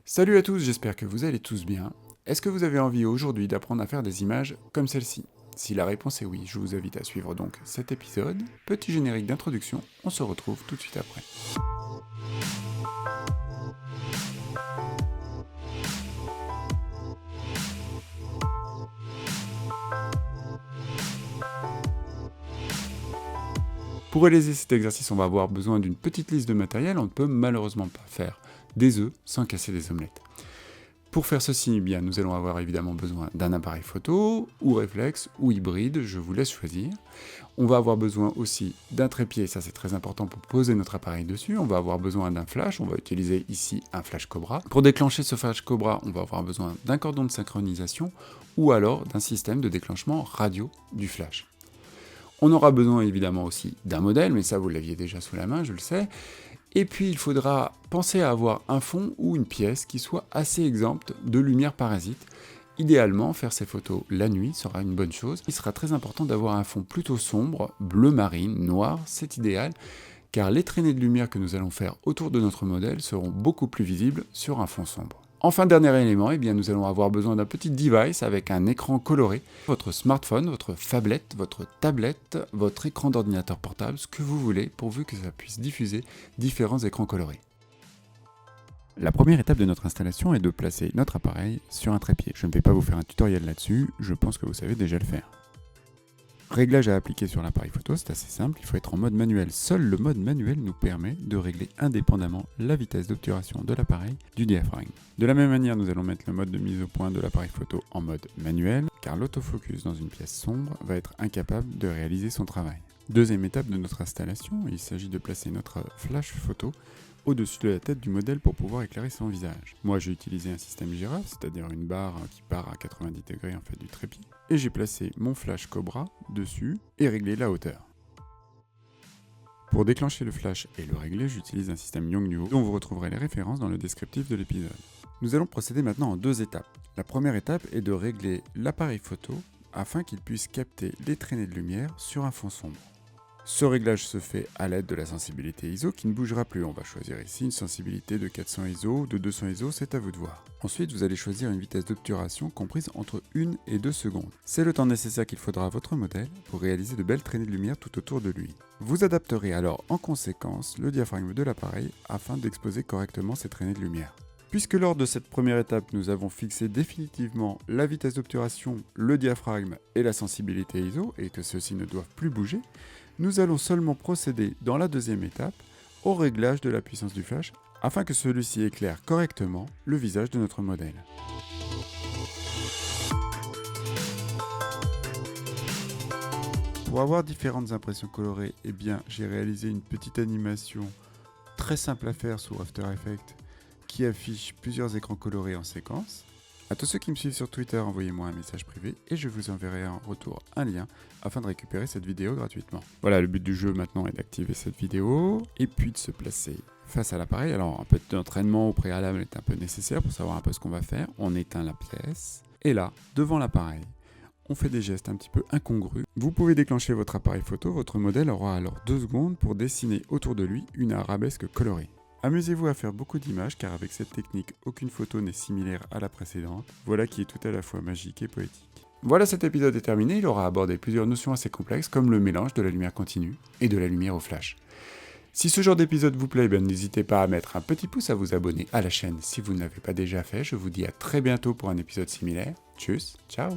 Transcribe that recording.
Salut à tous, j'espère que vous allez tous bien. Est-ce que vous avez envie aujourd'hui d'apprendre à faire des images comme celle-ci? Si la réponse est oui, je vous invite à suivre donc cet épisode. Petit générique d'introduction, on se retrouve tout de suite après. Pour réaliser cet exercice, on va avoir besoin d'une petite liste de matériel. On ne peut malheureusement pas faire des œufs sans casser des omelettes. Pour faire ceci, eh bien, nous allons avoir évidemment besoin d'un appareil photo, ou réflexe, ou hybride, je vous laisse choisir. On va avoir besoin aussi d'un trépied, ça c'est très important pour poser notre appareil dessus. On va avoir besoin d'un flash, on va utiliser ici un flash Cobra. Pour déclencher ce flash Cobra, on va avoir besoin d'un cordon de synchronisation, ou alors d'un système de déclenchement radio du flash. On aura besoin évidemment aussi d'un modèle, mais ça vous l'aviez déjà sous la main, je le sais. Et puis il faudra penser à avoir un fond ou une pièce qui soit assez exempte de lumière parasite. Idéalement, faire ces photos la nuit sera une bonne chose. Il sera très important d'avoir un fond plutôt sombre, bleu marine, noir, c'est idéal, car les traînées de lumière que nous allons faire autour de notre modèle seront beaucoup plus visibles sur un fond sombre. Enfin, dernier élément, eh bien, nous allons avoir besoin d'un petit device avec un écran coloré. Votre smartphone, votre phablette, votre tablette, votre écran d'ordinateur portable, ce que vous voulez, pourvu que ça puisse diffuser différents écrans colorés. La première étape de notre installation est de placer notre appareil sur un trépied. Je ne vais pas vous faire un tutoriel là-dessus, je pense que vous savez déjà le faire. Réglage à appliquer sur l'appareil photo, c'est assez simple, il faut être en mode manuel. Seul le mode manuel nous permet de régler indépendamment la vitesse d'obturation de l'appareil du diaphragme. De la même manière, nous allons mettre le mode de mise au point de l'appareil photo en mode manuel, car l'autofocus dans une pièce sombre va être incapable de réaliser son travail. Deuxième étape de notre installation, il s'agit de placer notre flash photo au-dessus de la tête du modèle pour pouvoir éclairer son visage. Moi j'ai utilisé un système girafe, c'est-à-dire une barre qui part à 90 degrés en fait du trépied, et j'ai placé mon flash Cobra dessus et réglé la hauteur. Pour déclencher le flash et le régler, j'utilise un système Yongnuo dont vous retrouverez les références dans le descriptif de l'épisode. Nous allons procéder maintenant en deux étapes. La première étape est de régler l'appareil photo afin qu'il puisse capter les traînées de lumière sur un fond sombre. Ce réglage se fait à l'aide de la sensibilité ISO qui ne bougera plus. On va choisir ici une sensibilité de 400 ISO, de 200 ISO, c'est à vous de voir. Ensuite, vous allez choisir une vitesse d'obturation comprise entre 1 et 2 secondes. C'est le temps nécessaire qu'il faudra à votre modèle pour réaliser de belles traînées de lumière tout autour de lui. Vous adapterez alors en conséquence le diaphragme de l'appareil afin d'exposer correctement ces traînées de lumière. Puisque lors de cette première étape, nous avons fixé définitivement la vitesse d'obturation, le diaphragme et la sensibilité ISO, et que ceux-ci ne doivent plus bouger, nous allons seulement procéder dans la deuxième étape au réglage de la puissance du flash afin que celui-ci éclaire correctement le visage de notre modèle. Pour avoir différentes impressions colorées, eh bien, j'ai réalisé une petite animation très simple à faire sous After Effects qui affiche plusieurs écrans colorés en séquence. À tous ceux qui me suivent sur Twitter, envoyez-moi un message privé et je vous enverrai en retour un lien afin de récupérer cette vidéo gratuitement. Voilà, le but du jeu maintenant est d'activer cette vidéo et puis de se placer face à l'appareil. Alors un peu d'entraînement au préalable est un peu nécessaire pour savoir un peu ce qu'on va faire. On éteint la pièce et là, devant l'appareil, on fait des gestes un petit peu incongrus. Vous pouvez déclencher votre appareil photo, votre modèle aura alors 2 secondes pour dessiner autour de lui une arabesque colorée. Amusez-vous à faire beaucoup d'images car avec cette technique, aucune photo n'est similaire à la précédente. Voilà qui est tout à la fois magique et poétique. Voilà, cet épisode est terminé, il aura abordé plusieurs notions assez complexes comme le mélange de la lumière continue et de la lumière au flash. Si ce genre d'épisode vous plaît, n'hésitez pas à mettre un petit pouce, à vous abonner à la chaîne si vous ne l'avez pas déjà fait. Je vous dis à très bientôt pour un épisode similaire. Tchuss, ciao.